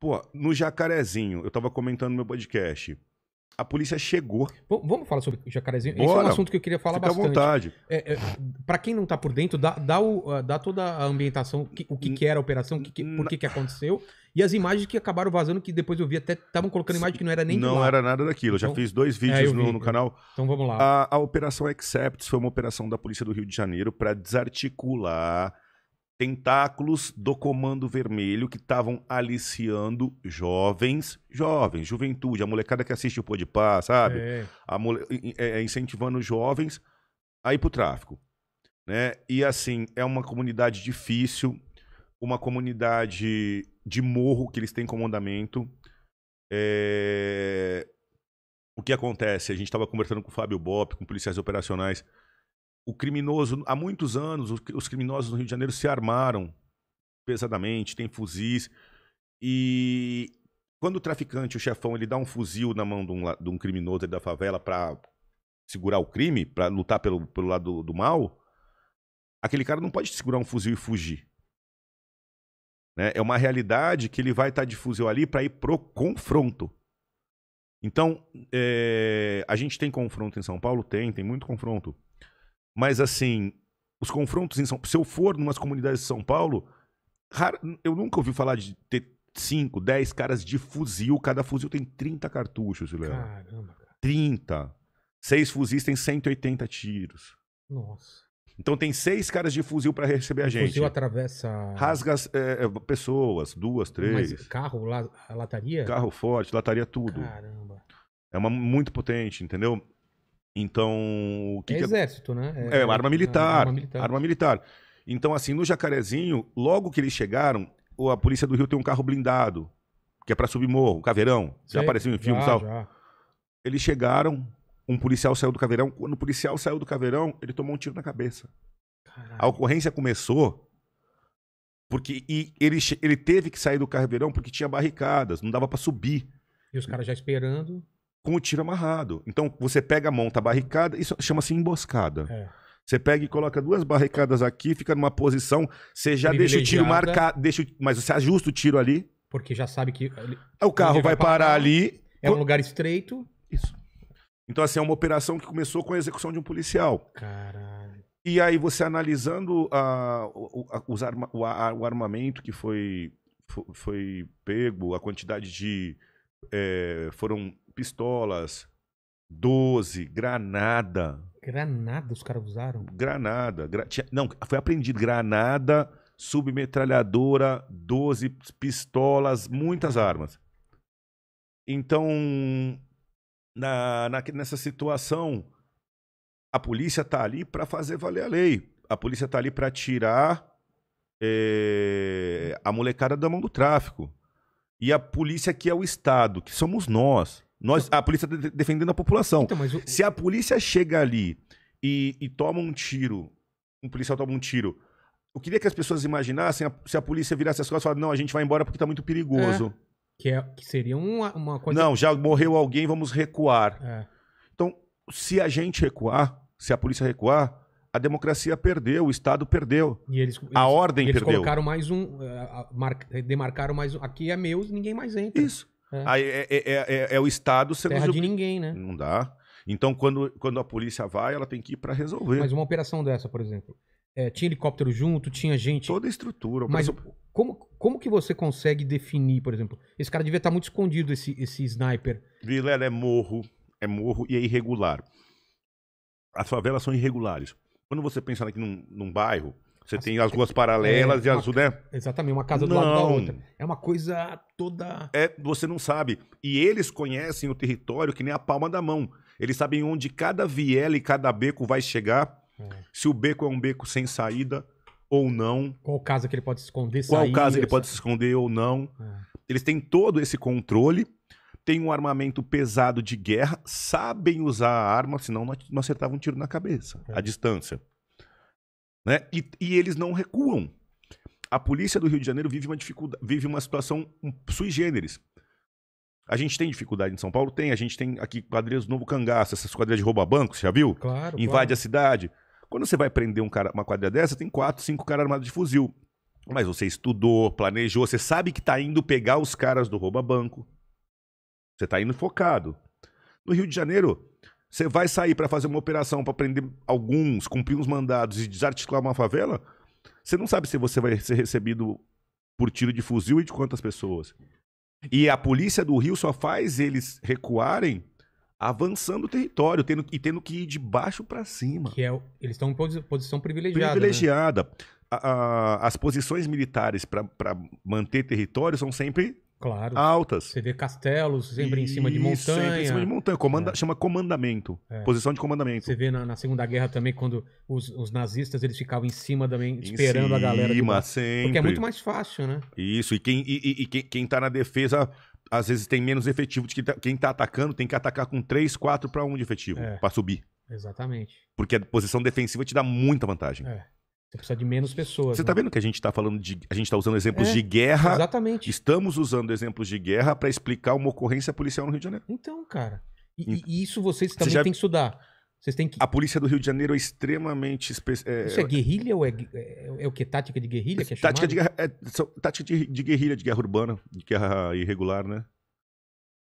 Pô, no Jacarezinho, eu tava comentando no meu podcast. A polícia chegou. Vamos falar sobre o Jacarezinho? Bora. Esse é um assunto que eu queria falar Fica bastante. à vontade. Para quem não tá por dentro, dá toda a ambientação, o que era a operação, por que aconteceu, e as imagens que acabaram vazando, que depois eu vi até estavam colocando imagem que não era nem de lá. Não era nada daquilo. Então, já fiz 2 vídeos no canal. Então vamos lá. A Operação Accepts foi uma operação da Polícia do Rio de Janeiro para desarticular tentáculos do Comando Vermelho que estavam aliciando jovens, juventude, a molecada que assiste o Podpah, sabe? Incentivando jovens a ir pro tráfico, né? E assim, é uma comunidade difícil, uma comunidade de morro que eles têm como mandamento. O que acontece? A gente estava conversando com o Fábio Bop, com policiais operacionais. O criminoso, há muitos anos, os criminosos no Rio de Janeiro se armaram pesadamente, tem fuzis. E quando o traficante, o chefão, ele dá um fuzil na mão de um criminoso da favela para segurar o crime, para lutar pelo lado do mal, aquele cara não pode segurar um fuzil e fugir. Né? É uma realidade que ele vai estar de fuzil ali para ir pro confronto. Então, a gente tem confronto em São Paulo? Tem muito confronto. Mas, assim, os confrontos em São Paulo... Se eu for em umas comunidades de São Paulo, eu nunca ouvi falar de ter 5, 10 caras de fuzil. Cada fuzil tem 30 cartuchos, Léo. Caramba, cara. 30. 6 fuzis tem 180 tiros. Nossa. Então tem 6 caras de fuzil para receber a gente. O fuzil atravessa... Rasga pessoas, 2, 3. Mas carro, lataria? Carro forte, lataria tudo. Caramba. É muito potente, entendeu? Então... O que exército, né? Arma militar. Arma militar. Então, assim, no Jacarezinho, logo que eles chegaram, a Polícia do Rio tem um carro blindado, que é para subir morro, o Caveirão. Já apareceu em filmes e tal? Já. Eles chegaram, um policial saiu do Caveirão. Quando o policial saiu do Caveirão, ele tomou um tiro na cabeça. Caralho. A ocorrência começou porque ele teve que sair do Caveirão porque tinha barricadas, não dava para subir. E os caras já esperando... Com o tiro amarrado. Então, você pega, monta a barricada, isso chama-se emboscada. Você pega e coloca 2 barricadas aqui, fica numa posição, você já deixa o tiro marcado, mas você ajusta o tiro ali. Porque já sabe que... O carro vai parar ali. É um lugar estreito. Isso. Então, assim, é uma operação que começou com a execução de um policial. Caralho. E aí, você analisando o armamento que foi pego, a quantidade de... foram pistolas, 12, granada. Granada os caras usaram? Granada. Não, foi apreendido granada, submetralhadora, 12 pistolas, muitas armas. Então, nessa situação, a polícia tá ali para fazer valer a lei. A polícia tá ali para tirar a molecada da mão do tráfico. E a polícia que é o Estado, que somos nós. A polícia defendendo a população. Então, se a polícia chega ali e toma um tiro, um policial toma um tiro, eu queria que as pessoas imaginassem se a polícia virasse as costas e falasse, não, a gente vai embora porque tá muito perigoso. Que seria uma coisa... Não, já morreu alguém, vamos recuar. Então, se a gente recuar, se a polícia recuar, a democracia perdeu, o Estado perdeu. A ordem perdeu. Eles colocaram mais demarcaram mais um. Aqui é meu, ninguém mais entra. Isso. Aí é o Estado sendo... Terra de ninguém, né? Não dá. Então, quando a polícia vai, ela tem que ir para resolver. Mas uma operação dessa, por exemplo, tinha helicóptero junto, tinha gente... Toda a estrutura. Mas como que você consegue definir, por exemplo? Esse cara devia estar muito escondido, esse sniper. Vilela, é morro e é irregular. As favelas são irregulares. Quando você pensa aqui num bairro, você tem as ruas paralelas e as... né? Exatamente, uma casa do lado da outra. É uma coisa toda... Você não sabe. E eles conhecem o território que nem a palma da mão. Eles sabem onde cada viela e cada beco vai chegar. Se o beco é um beco sem saída ou não. Qual casa que ele pode se esconder, Qual casa ele pode se esconder ou não. Eles têm todo esse controle. Tem um armamento pesado de guerra, sabem usar a arma, senão não acertavam um tiro na cabeça, à distância. Né? E eles não recuam. A polícia do Rio de Janeiro vive uma situação sui generis. A gente tem dificuldade em São Paulo? Tem. A gente tem aqui quadrilhas do Novo Cangaço, essas quadrilhas de rouba-banco, você já viu? Claro. Invade a cidade. Quando você vai prender uma quadrilha dessa, tem 4, 5 caras armados de fuzil. Mas você estudou, planejou, você sabe que tá indo pegar os caras do rouba-banco. Você tá indo focado. No Rio de Janeiro, você vai sair para fazer uma operação para prender alguns, cumprir uns mandados e desarticular uma favela, você não sabe se você vai ser recebido por tiro de fuzil e de quantas pessoas. E a polícia do Rio só faz eles recuarem avançando o território, tendo que ir de baixo para cima. Eles estão em posição privilegiada. Privilegiada. Né? As posições militares para manter território são sempre altas. Você vê castelos sempre em cima de montanha. Sempre em cima de montanha. Chama comandamento. Posição de comandamento. Você vê na Segunda Guerra também, quando os nazistas eles ficavam em cima também, esperando a galera. Sempre. Porque é muito mais fácil, né? Isso. E quem tá na defesa, às vezes tem menos efetivo de quem tá atacando, tem que atacar com 3, 4 para 1 de efetivo, para subir. Exatamente. Porque a posição defensiva te dá muita vantagem. Você precisa de menos pessoas. Você tá vendo que a gente tá falando a gente tá usando exemplos de guerra. Exatamente. Estamos usando exemplos de guerra para explicar uma ocorrência policial no Rio de Janeiro. Então, cara. E isso vocês também têm que estudar. Vocês têm que... A polícia do Rio de Janeiro é extremamente... Isso é guerrilha ou é o que? Tática de guerrilha que é chamado? Tática de guerrilha, de guerra urbana, de guerra irregular, né?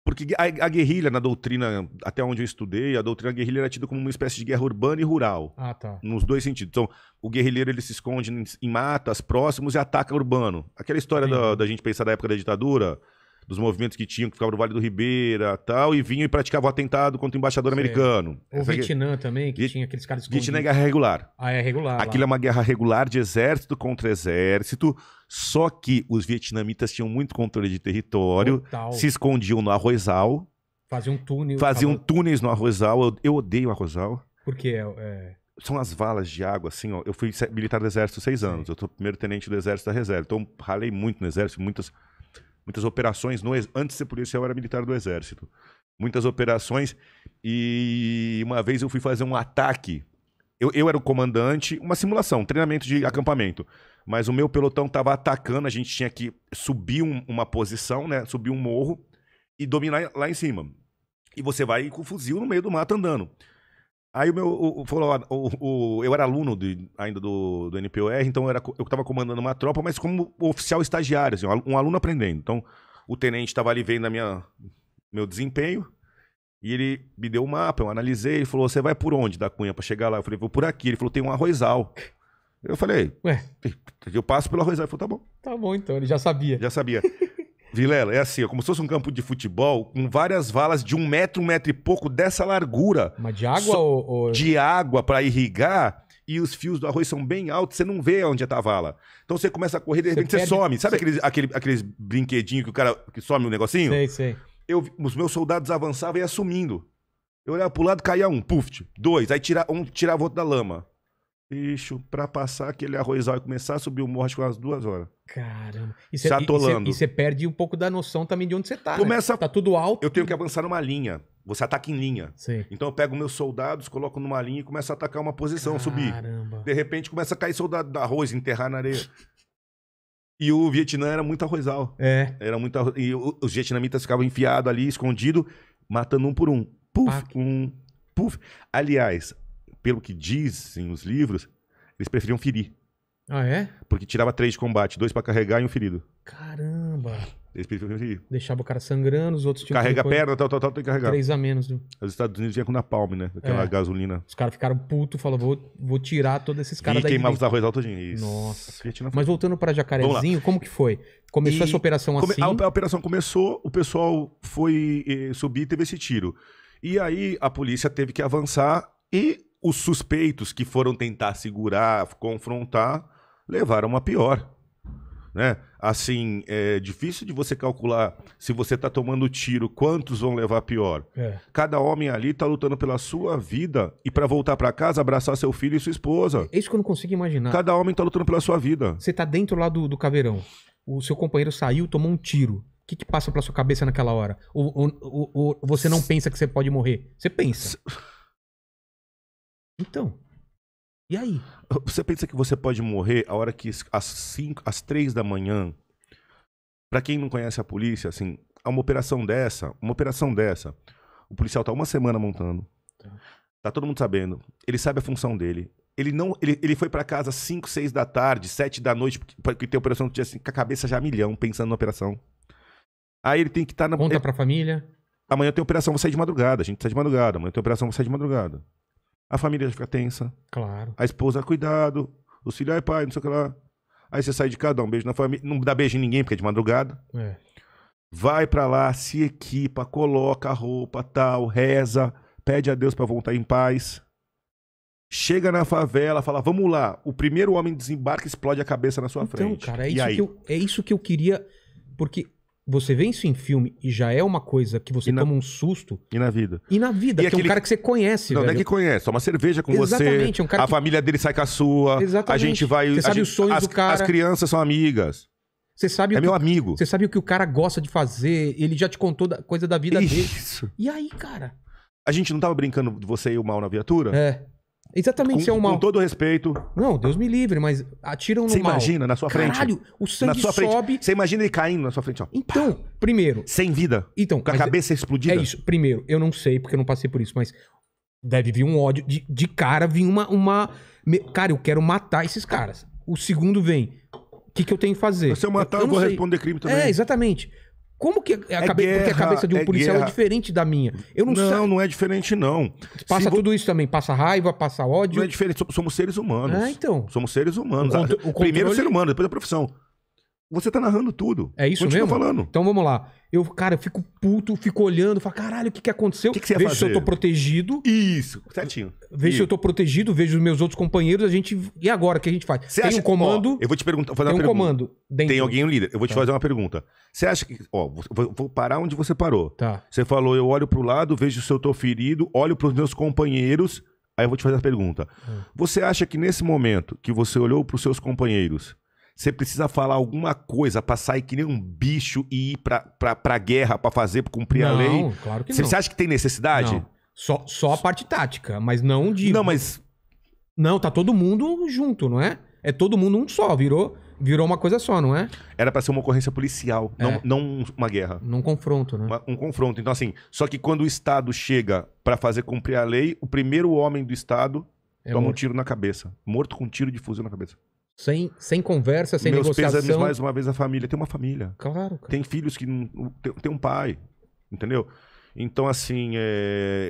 Porque a guerrilha, na doutrina, até onde eu estudei, a doutrina guerrilha era tida como uma espécie de guerra urbana e rural. Ah, tá. Nos dois sentidos. Então, o guerrilheiro ele se esconde em matas próximos e ataca urbano. Aquela história da gente pensar da época da ditadura, dos movimentos que tinham, que ficavam no Vale do Ribeira tal, e vinham e praticavam atentado contra o embaixador americano. O Vietnã também, que tinha aqueles caras escondidos. Vietnã é guerra regular. Ah, é regular. Aquilo é uma guerra regular de exército contra exército, só que os vietnamitas tinham muito controle de território, se escondiam no arrozal. Faziam túneis no arrozal. Eu odeio arrozal. Por quê? São as valas de água, assim, ó. Eu fui militar do exército 6 anos. Eu sou primeiro tenente do exército da reserva. Então, ralei muito no exército, muitas operações. Antes de ser policial, eu era militar do exército. Muitas operações. E uma vez eu fui fazer um ataque. Eu era o comandante, uma simulação, treinamento de acampamento. Mas o meu pelotão estava atacando, a gente tinha que subir uma posição, né? Subir um morro e dominar lá em cima. E você vai com o fuzil no meio do mato andando. Aí eu era aluno ainda do NPOR, então eu estava comandando uma tropa, mas como oficial estagiário, assim, um aluno aprendendo. Então o tenente estava ali vendo meu desempenho e ele me deu o mapa, eu analisei, ele falou, você vai por onde da Cunha para chegar lá? Eu falei, vou por aqui. Ele falou, tem um arrozal. Eu falei, eu passo pelo arrozal. Ele falou, tá bom. Tá bom, então, ele já sabia. Já sabia. Vilela, é assim, como se fosse um campo de futebol com várias valas de 1 metro, 1 metro e pouco dessa largura. Mas de água ou... De água para irrigar, e os fios do arroz são bem altos, você não vê onde tá a vala. Então você começa a correr, de repente você some. Sabe aqueles brinquedinhos que o cara que some um negocinho? Sei. Os meus soldados avançavam e ia sumindo. Eu olhava pro lado, caía um, puf, 2, aí tirava outro da lama. Bicho, pra passar aquele arrozal e começar a subir o morro, acho que umas 2 horas. Caramba. E você perde um pouco da noção também de onde você tá, né? Tá tudo alto. Eu tenho que avançar numa linha. Você ataca em linha. Sim. Então eu pego meus soldados, coloco numa linha e começo a atacar uma posição, subir. De repente começa a cair soldado da arroz, enterrar na areia. E o Vietnã era muito arrozal. Era muito arroz. E os vietnamitas ficavam enfiados ali, escondidos, matando um por um. Puf, puf. Aliás, pelo que dizem os livros, eles preferiam ferir. Ah, é? Porque tirava 3 de combate, 2 pra carregar e um ferido. Caramba. Eles preferiam ferir. Deixava o cara sangrando, os outros tinham Carrega a perna, tal, tem que carregar. 3 a menos. Viu? Os Estados Unidos vinham com napalm, né? Aquela gasolina. Os caras ficaram putos, falaram, vou tirar todos esses caras daí. E queimava os arroz todinho. Isso. Nossa. Mas voltando pra Jacarezinho, como que foi? Começou essa operação assim? A operação começou, o pessoal foi subir e teve esse tiro. E aí a polícia teve que avançar e os suspeitos que foram tentar segurar, confrontar, levaram a pior. Né? Assim, é difícil de você calcular, se você tá tomando tiro, quantos vão levar a pior. Cada homem ali tá lutando pela sua vida e para voltar para casa, abraçar seu filho e sua esposa. É isso que eu não consigo imaginar. Cada homem tá lutando pela sua vida. Você tá dentro lá do caveirão, o seu companheiro saiu, tomou um tiro. O que passa pela sua cabeça naquela hora? Ou você não pensa que você pode morrer? Você pensa. Então, e aí? Você pensa que você pode morrer a hora que às 3 da manhã, pra quem não conhece a polícia, assim, uma operação dessa, o policial tá 1 semana montando, tá todo mundo sabendo, ele sabe a função dele, Ele foi pra casa às 5, 6 da tarde, 7 da noite, porque tem operação no dia assim, com a cabeça já a milhão, pensando na operação. Aí ele tem que estar na... Conta pra família. Amanhã tem operação, vou sair de madrugada. A gente sai de madrugada. Amanhã tem operação, vou sair de madrugada. A família já fica tensa. Claro. A esposa, cuidado. Os filhos, ai pai, não sei o que lá. Aí você sai de casa, dá um beijo na família. Não dá beijo em ninguém, porque é de madrugada. É. Vai pra lá, se equipa, coloca a roupa, tal, reza, pede a Deus pra voltar em paz. Chega na favela, fala, vamos lá. O primeiro homem desembarca e explode a cabeça na sua frente. Então, cara, é isso que eu queria... Porque você vê isso em filme e já é uma coisa que você toma um susto. E na vida. E na vida, que é um cara que você conhece, não, velho. Não é que conhece, toma cerveja com Exatamente, você. É um cara a família dele sai com a sua. Exatamente. A gente vai... Você sabe os sonhos do cara. As crianças são amigas. Você sabe meu amigo. Você sabe o que o cara gosta de fazer. Ele já te contou coisa da vida dele. Isso. E aí, cara? A gente não tava brincando de você e o mal na viatura? É. Exatamente, você é o mal. Com todo respeito. Não, Deus me livre, mas atiram no mal. Você imagina na sua frente. Caralho, o sangue sobe. Você imagina ele caindo na sua frente, ó. Então, primeiro... Sem vida. Então, com a cabeça explodida. É isso. Primeiro, eu não sei, porque eu não passei por isso, mas deve vir um ódio. De cara, vir uma... Cara, eu quero matar esses caras. O segundo vem... O que eu tenho que fazer? Se eu matar, eu vou responder crime também. É, exatamente. Como que porque a cabeça de um policial é diferente da minha? Eu não sei. Não é diferente, não. Passa tudo isso também. Passa raiva, passa ódio. Não é diferente. Somos seres humanos. Então. Somos seres humanos. O primeiro o ser humano, depois a profissão. Você tá narrando tudo. É isso Continua mesmo? Falando. Então vamos lá. Eu fico puto, fico olhando, falo, caralho, o que aconteceu? O que você ia vejo fazer? se eu tô protegido. Isso, certinho. Vejo se eu tô protegido, vejo os meus outros companheiros, a gente... E agora, o que a gente faz? Tem um comando... eu vou te perguntar, fazer tem uma um pergunta. comando dentro. Tem alguém, um líder. Eu vou te fazer uma pergunta. Você acha que... vou parar onde você parou. Tá. Você falou, eu olho pro lado, vejo se eu tô ferido, olho pros meus companheiros, aí eu vou te fazer a pergunta. Você acha que nesse momento que você olhou pros seus companheiros, você precisa falar alguma coisa pra sair que nem um bicho e ir pra guerra pra fazer, pra cumprir a lei? Não, claro que não. Você acha que tem necessidade? Não. Só a parte tática, mas não de... Não, mas... Não, tá todo mundo junto, não é? É todo mundo um só, virou uma coisa só, não é? Era pra ser uma ocorrência policial, não uma guerra. Num confronto, né? Um confronto. Então, assim, só que quando o Estado chega pra fazer cumprir a lei, o primeiro homem do Estado toma um tiro na cabeça. Morto com um tiro de fuzil na cabeça. Sem conversa, sem negociação. Meus pésames mais uma vez a família. Tem uma família. Claro, cara. Tem filhos que não... Tem um pai, entendeu? Então, assim,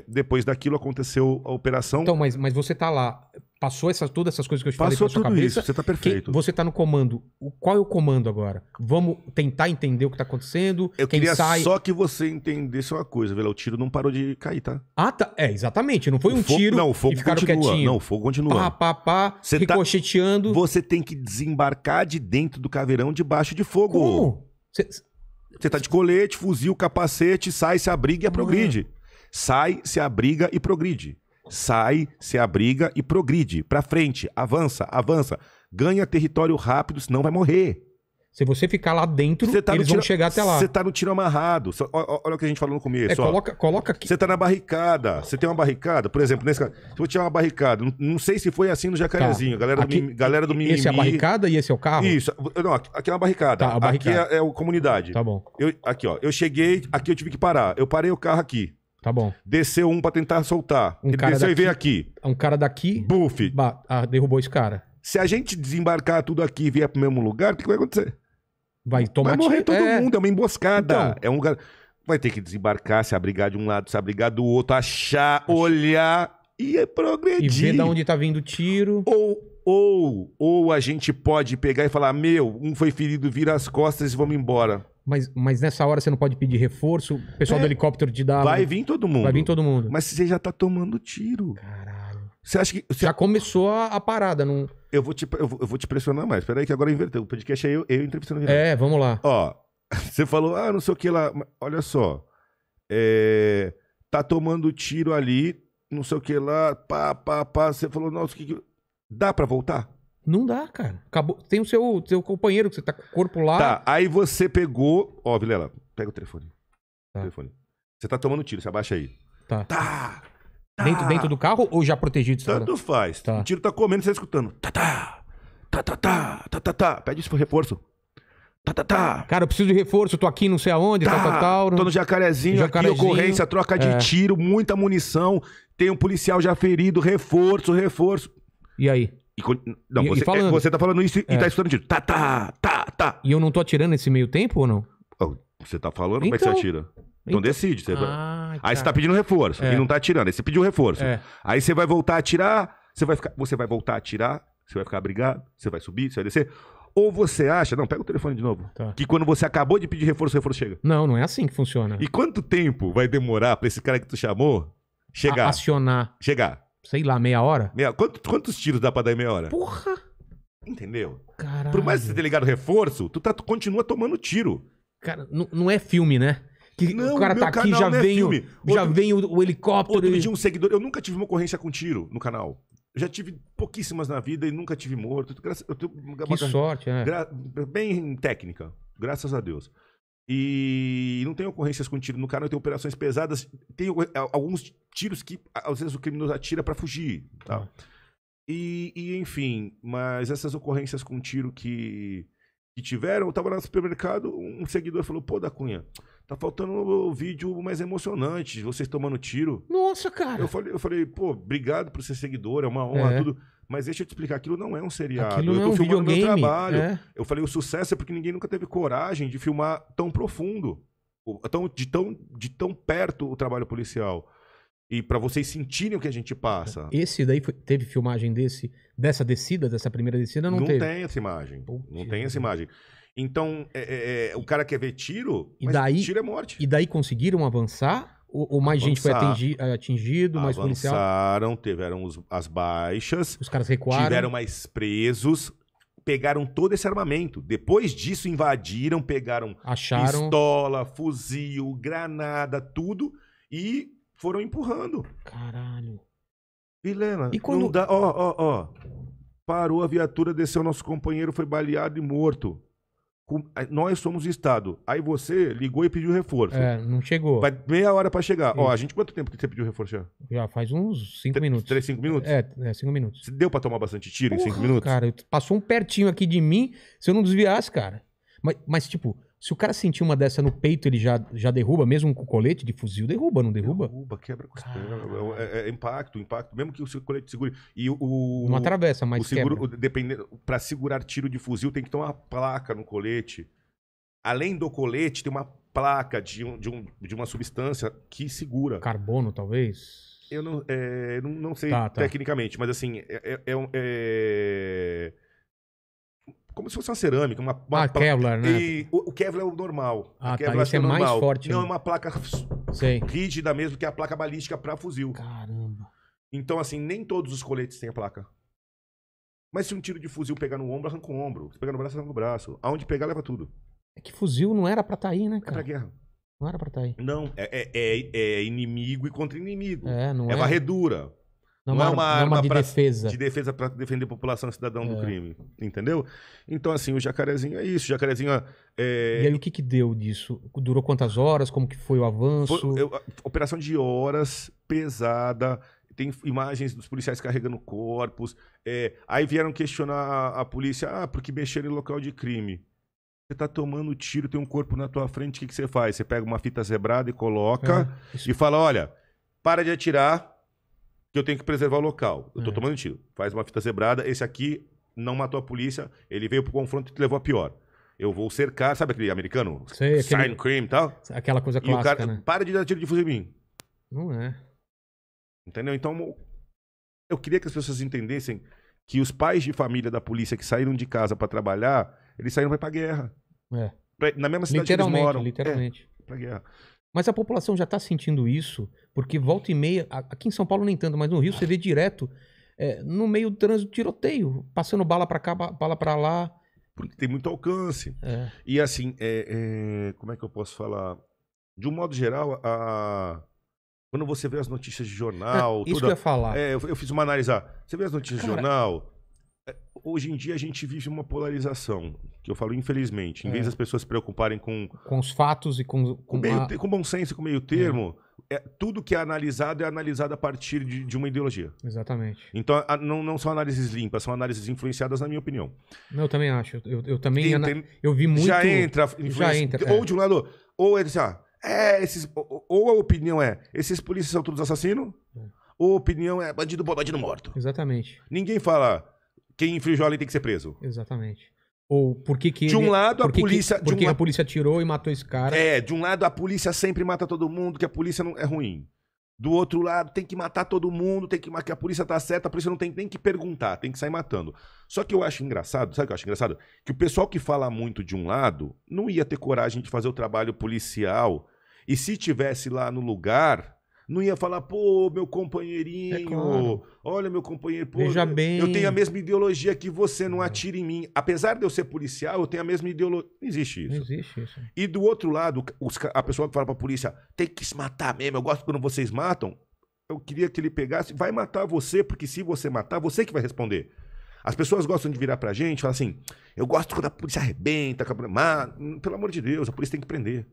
depois daquilo aconteceu a operação... Então, mas você tá lá, passou todas essas coisas que eu te falei pra sua cabeça... Passou tudo isso, você tá perfeito. Você tá no comando. Qual é o comando agora? Vamos tentar entender o que tá acontecendo? Eu queria só que você entendesse uma coisa, Vila. O tiro não parou de cair, tá? Ah, tá. Exatamente. Não foi um tiro não, o fogo e ficaram continua. quietinho. Não, o fogo continua. Pá, ricocheteando. Você tem que desembarcar de dentro do caveirão debaixo de fogo. Como? Você tá de colete, fuzil, capacete, sai, se abriga e progride. Sai, se abriga e progride. Sai, se abriga e progride. Pra frente, avança. Ganha território rápido, senão vai morrer. Se você ficar lá dentro, eles vão chegar até lá. Você tá no tiro amarrado. Olha o que a gente falou no começo. Coloca aqui. Você tá na barricada. Você tem uma barricada, por exemplo, nesse caso. Se eu tiver uma barricada, não sei se foi assim no Jacarezinho. Tá. Galera do mimimi. Esse é a barricada e esse é o carro? Isso. Não, aqui é uma barricada. Tá, a barricada. Aqui é a comunidade. Tá bom. Aqui, ó. Eu cheguei, aqui eu tive que parar. Eu parei o carro aqui. Tá bom. Desceu um pra tentar soltar. Ele desceu e veio aqui. Um cara daqui... Buf. Derrubou esse cara. Se a gente desembarcar tudo aqui e vier pro mesmo lugar, o que vai acontecer? Vai morrer todo mundo, é uma emboscada. Então, é um lugar... Vai ter que desembarcar, se abrigar de um lado, se abrigar do outro, achar, olhar e progredir. E ver de onde tá vindo o tiro. Ou a gente pode pegar e falar, um foi ferido, vira as costas e vamos embora. Mas nessa hora você não pode pedir reforço? O pessoal do helicóptero te dá... Vai vir todo mundo. Vai vir todo mundo. Mas você já tá tomando tiro. Caralho. Você acha que... Já começou a parada, não... Eu vou te pressionar mais. Espera aí que agora inverteu. O podcast é eu entrevistando. Vamos lá. Ó, você falou, não sei o que lá. Olha só. Tá tomando tiro ali, não sei o que lá, pá. Você falou, nossa, dá pra voltar? Não dá, cara. Acabou. Tem o seu companheiro, que você tá com o corpo lá. Tá, aí você pegou... Ó, Vilela, pega o telefone. Você tá tomando tiro, você abaixa aí. Tá. Dentro do carro ou já protegido? Tanto faz. Tá. O tiro tá comendo, você tá escutando. Pede isso pro reforço. Cara, eu preciso de reforço, tô aqui não sei aonde, tal. Tô no Jacarezinho, aqui, ocorrência, troca de tiro, muita munição. Tem um policial já ferido, reforço. E aí? Não, você tá falando isso e tá estudando tiro. Tá. E eu não tô atirando nesse meio tempo ou não? Você tá falando, como é que você atira? Então decide. Aí você tá pedindo reforço e não tá atirando. Aí você pediu reforço. Aí você vai voltar a atirar, você vai voltar a atirar, você vai ficar abrigado, você vai subir, você vai descer. Ou você acha... Não, pega o telefone de novo. Tá. Que quando você acabou de pedir reforço, o reforço chega. Não é assim que funciona. E quanto tempo vai demorar pra esse cara que tu chamou chegar? Acionar. Chegar. Sei lá, meia hora? Quantos tiros dá pra dar em meia hora? Porra! Entendeu? Caralho. Por mais que você tenha ligado reforço, tu continua tomando tiro. Cara, não é filme, né? Que não, o cara tá aqui, já vem o helicóptero. Outro dia um seguidor... Eu nunca tive uma ocorrência com tiro no canal. Eu já tive pouquíssimas na vida e nunca tive morto. Que sorte, bem técnica, graças a Deus. E não tem ocorrências com tiro no canal, tem operações pesadas. Tem alguns tiros que, às vezes, o criminoso atira pra fugir. Tá? E, enfim, mas essas ocorrências com tiro que tiveram, eu tava lá no supermercado, um seguidor falou, pô, da Cunha, tá faltando um vídeo mais emocionante, de vocês tomando tiro. Nossa, cara. Eu falei, pô, obrigado por ser seguidor, é uma honra, tudo. Mas deixa eu te explicar, aquilo não é um seriado. Aquilo não eu tô filmando meu trabalho. Eu falei, o sucesso é porque ninguém nunca teve coragem de filmar tão profundo, de tão perto o trabalho policial. E pra vocês sentirem o que a gente passa. Esse daí teve filmagem dessa descida, dessa primeira descida? Não teve. Tem essa imagem. Não tem essa imagem. Então, o cara quer ver tiro, mas tiro é morte. E daí conseguiram avançar? Ou mais gente foi atingido, mais policial? Avançaram, tiveram as baixas. Os caras recuaram. Tiveram mais presos. Pegaram todo esse armamento. Depois disso, invadiram, pegaram pistola, fuzil, granada, tudo. E foram empurrando. Caralho. Vilela, e quando... não dá... Parou a viatura, desceu nosso companheiro, foi baleado e morto. Nós somos o Estado. Aí você ligou e pediu reforço. Não chegou. Vai meia hora pra chegar. Ó, a gente, quanto tempo que você pediu reforço já? Já faz uns 5 minutos. 5 minutos? 5 minutos. Deu pra tomar bastante tiro em 5 minutos? Cara, passou um pertinho aqui de mim, se eu não desviasse, cara. Mas tipo, se o cara sentir uma dessa no peito, ele já derruba, mesmo com colete de fuzil, derruba, não derruba? Derruba, quebra a costela. É impacto. Mesmo que o seu colete segure. E não atravessa, mas dependendo, pra segurar tiro de fuzil, tem que ter uma placa no colete. Além do colete, tem uma placa de uma substância que segura. Carbono, talvez? Eu não sei tecnicamente, mas assim, como se fosse uma cerâmica. Kevlar, né? E o Kevlar é o normal. Esse é mais forte. Não, é uma placa rígida mesmo, que é a placa balística para fuzil. Caramba. Então, assim, nem todos os coletes têm a placa. Mas se um tiro de fuzil pegar no ombro, arranca o ombro. Se pegar no braço, arranca o braço. Aonde pegar, leva tudo. É que fuzil não era pra estar aí, né, cara? É pra guerra. Não era pra estar aí. Não, é inimigo e contra inimigo. Não é varredura. Não é uma arma de defesa. De defesa pra defender a população cidadão do crime. Entendeu? Então, assim, o Jacarezinho é isso. O Jacarezinho E aí, o que deu disso? Durou quantas horas? Como que foi o avanço? Operação de horas, pesada. Tem imagens dos policiais carregando corpos. Aí vieram questionar a polícia. Porque mexeram em local de crime. Você tá tomando tiro, tem um corpo na tua frente, o que você faz? Você pega uma fita zebrada e coloca e fala, olha, para de atirar, que eu tenho que preservar o local. Eu tô tomando tiro. Faz uma fita zebrada, esse aqui não matou a polícia, ele veio pro confronto e te levou a pior. Eu vou cercar, sabe aquele americano? Sei, Sign cream e tal? Aquela coisa clássica, e o cara, né? Para de dar tiro de fuzil em mim. Não é. Entendeu? Então, eu queria que as pessoas entendessem que os pais de família da polícia que saíram de casa para trabalhar, eles saíram pra guerra. Na mesma cidade que eles moram. Literalmente. Pra guerra. Mas a população já tá sentindo isso, porque volta e meia, aqui em São Paulo nem tanto, mas no Rio você vê direto, no meio do trânsito, tiroteio, passando bala pra cá, bala pra lá. Porque tem muito alcance. E assim, como é que eu posso falar? De um modo geral, quando você vê as notícias de jornal... Isso que eu ia falar. Eu fiz uma análise. Você vê as notícias de jornal... Hoje em dia a gente vive uma polarização, que eu falo infelizmente. Em vez das pessoas se preocuparem com os fatos e com bom senso e com meio termo, tudo que é analisado a partir de uma ideologia. Exatamente. Então não são análises limpas, são análises influenciadas na minha opinião. Eu também acho. Eu também eu vi muito... Já entra. Ou de um lado, ou ele diz, ou a opinião esses polícias são todos assassinos, Ou a opinião é bandido bom, bandido morto. Exatamente. Ninguém fala quem infringiu a lei tem que ser preso. Exatamente. Ou por que De um lado, a polícia... Por que a polícia atirou e matou esse cara? De um lado, a polícia sempre mata todo mundo, que a polícia não é ruim. Do outro lado, tem que matar todo mundo, que a polícia tá certa, a polícia não tem nem que perguntar, tem que sair matando. Só que eu acho engraçado, sabe o que eu acho engraçado? Que o pessoal que fala muito de um lado não ia ter coragem de fazer o trabalho policial. E se tivesse lá no lugar, não ia falar, pô, meu companheirinho, claro. olha meu companheiro, pô, Veja bem. eu tenho a mesma ideologia que você, não atira em mim. Apesar de eu ser policial, eu tenho a mesma ideologia. Não existe isso. Não existe isso. E do outro lado, a pessoa que fala pra polícia, tem que se matar mesmo, eu gosto quando vocês matam. Eu queria que ele pegasse, vai matar você, porque se você matar, você que vai responder. As pessoas gostam de virar pra gente e falar assim, eu gosto quando a polícia arrebenta, mas, pelo amor de Deus, a polícia tem que prender.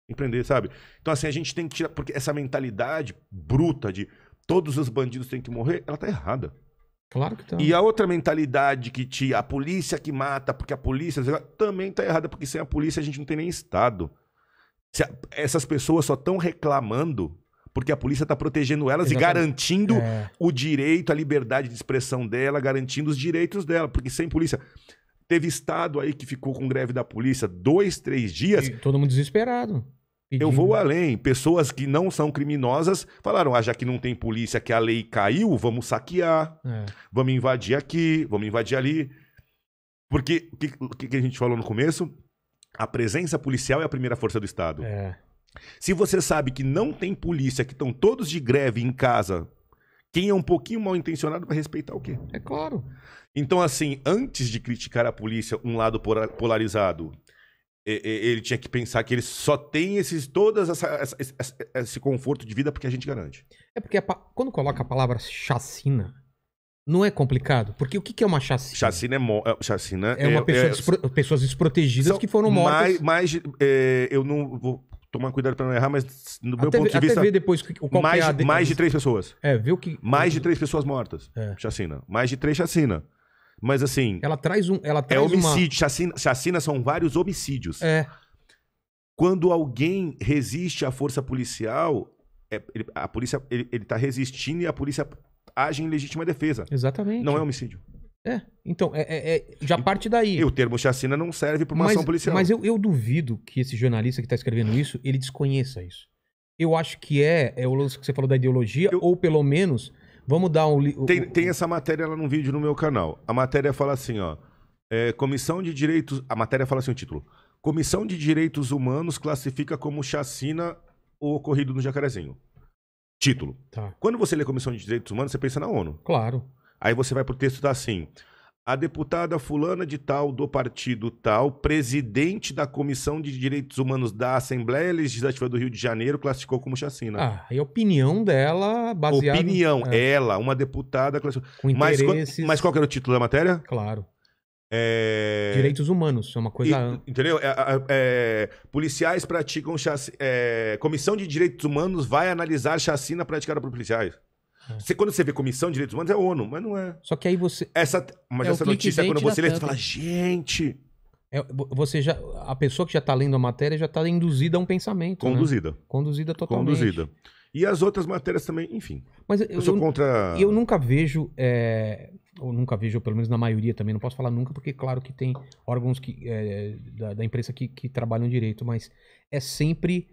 Empreender, sabe? Então, assim, a gente tem que tirar. Porque essa mentalidade bruta de todos os bandidos têm que morrer, ela tá errada. Claro que tá. E a outra mentalidade que a polícia que mata, porque a polícia também tá errada, porque sem a polícia a gente não tem nem Estado. Essas pessoas só estão reclamando porque a polícia tá protegendo elas e garantindo o direito, a liberdade de expressão dela, garantindo os direitos dela. Porque sem polícia. Teve estado aí que ficou com greve da polícia 2, 3 dias. E todo mundo desesperado. Pedindo. Eu vou além. Pessoas que não são criminosas falaram, já que não tem polícia, que a lei caiu, vamos saquear. Vamos invadir aqui, vamos invadir ali. Porque, o que a gente falou no começo? A presença policial é a primeira força do Estado. Se você sabe que não tem polícia, que estão todos de greve em casa, quem é um pouquinho mal intencionado vai respeitar o quê? É claro. Então, assim, antes de criticar a polícia, um lado polarizado, ele tinha que pensar que ele só tem esse conforto de vida porque a gente garante. É porque quando coloca a palavra chacina, não é complicado? Porque o que é uma chacina? Chacina é uma pessoas desprotegidas que foram mortas. Eu não vou tomar cuidado para não errar, mas no meu ponto de vista... Até ver depois mais de 3 pessoas. Ver o que... Mais de 3 pessoas mortas. Chacina. Mais de 3 chacina. Mas assim... Ela traz homicídio. Chacina são vários homicídios. Quando alguém resiste à força policial, a polícia ele tá resistindo e a polícia age em legítima defesa. Exatamente. Não é homicídio. Então, já parte daí. E o termo chacina não serve para uma ação policial. Mas eu duvido que esse jornalista que está escrevendo isso, ele desconheça isso. Eu acho que é o lance que você falou da ideologia, ou pelo menos... Vamos dar Tem essa matéria lá num vídeo no meu canal. A matéria fala assim, ó. Comissão de Direitos... A matéria fala assim o título. Comissão de Direitos Humanos classifica como chacina o ocorrido no Jacarezinho. Título. Tá. Quando você lê Comissão de Direitos Humanos, você pensa na ONU. Claro. Aí você vai pro texto e tá assim... A deputada fulana de tal, do partido tal, presidente da Comissão de Direitos Humanos da Assembleia Legislativa do Rio de Janeiro, classificou como chacina. E a opinião dela baseada... Ela, uma deputada... Com interesses... Mas qual que era o título da matéria? Claro. Direitos humanos, é uma coisa... Entendeu? Policiais praticam chacina... Comissão de Direitos Humanos vai analisar chacina praticada por policiais. Quando você vê Comissão de Direitos Humanos, é ONU, mas não é. Só que aí você... Essa notícia, quando você lê, você fala, gente... A pessoa que já está lendo a matéria já está induzida a um pensamento. Conduzida. Né? Conduzida totalmente. Conduzida. E as outras matérias também, enfim. Mas eu sou contra... Eu nunca vejo, ou nunca vejo, pelo menos na maioria também, não posso falar nunca, porque claro que tem órgãos da imprensa que trabalham direito, mas é sempre...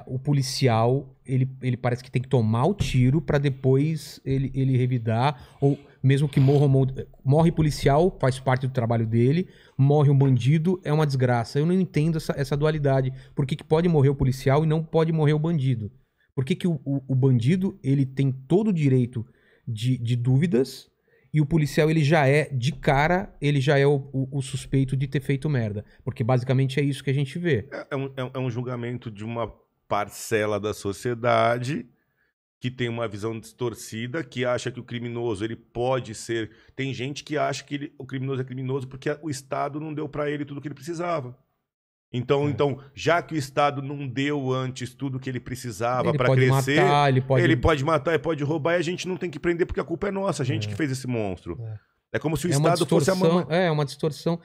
o policial, ele parece que tem que tomar o tiro para depois ele revidar, ou mesmo que morre policial, faz parte do trabalho dele, morre um bandido, é uma desgraça. Eu não entendo essa dualidade. Por que pode morrer o policial e não pode morrer o bandido? Por que o bandido ele tem todo o direito de dúvidas e o policial ele já é, de cara, ele já é o suspeito de ter feito merda? Porque basicamente é isso que a gente vê. É um julgamento de uma parcela da sociedade que tem uma visão distorcida, que acha que o criminoso ele pode ser... Tem gente que acha que o criminoso é criminoso porque o Estado não deu para ele tudo o que ele precisava. Então, já que o Estado não deu antes tudo que ele precisava para crescer, matar, ele pode matar, ele pode roubar, e a gente não tem que prender porque a culpa é nossa, a gente que fez esse monstro. É como se o É uma Estado fosse a distorção, mamãe. é uma distorção.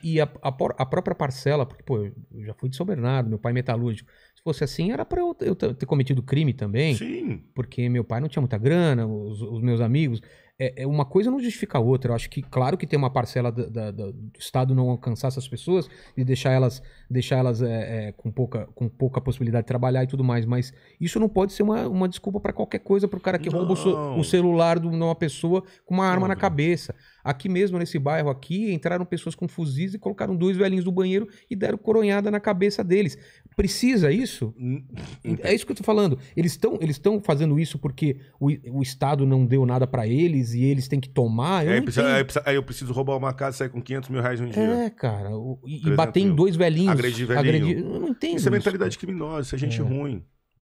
E a própria parcela, porque, pô, eu já fui de São Bernardo, meu pai é metalúrgico. Se fosse assim, era pra eu ter cometido crime também, Sim. porque meu pai não tinha muita grana, os meus amigos. Uma coisa não justifica a outra. Eu acho que, claro que tem uma parcela do Estado não alcançar essas pessoas e deixar elas com pouca possibilidade de trabalhar e tudo mais, mas isso não pode ser uma desculpa pra qualquer coisa, pro cara que rouba Não. o celular de uma pessoa com uma arma Não, na velho. cabeça. Aqui mesmo, nesse bairro aqui, entraram pessoas com fuzis e colocaram 2 velhinhos do banheiro e deram coronhada na cabeça deles. Precisa isso? É isso que eu tô falando. Eles estão fazendo isso porque o Estado não deu nada pra eles e eles têm que tomar. Eu não entendo. Aí eu preciso roubar uma casa e sair com 500 mil reais um dia. Cara. E 300 bater em mil. 2 velhinhos. Agredir velhinho. Eu não entendo Isso é isso, mentalidade criminosa, isso é gente ruim.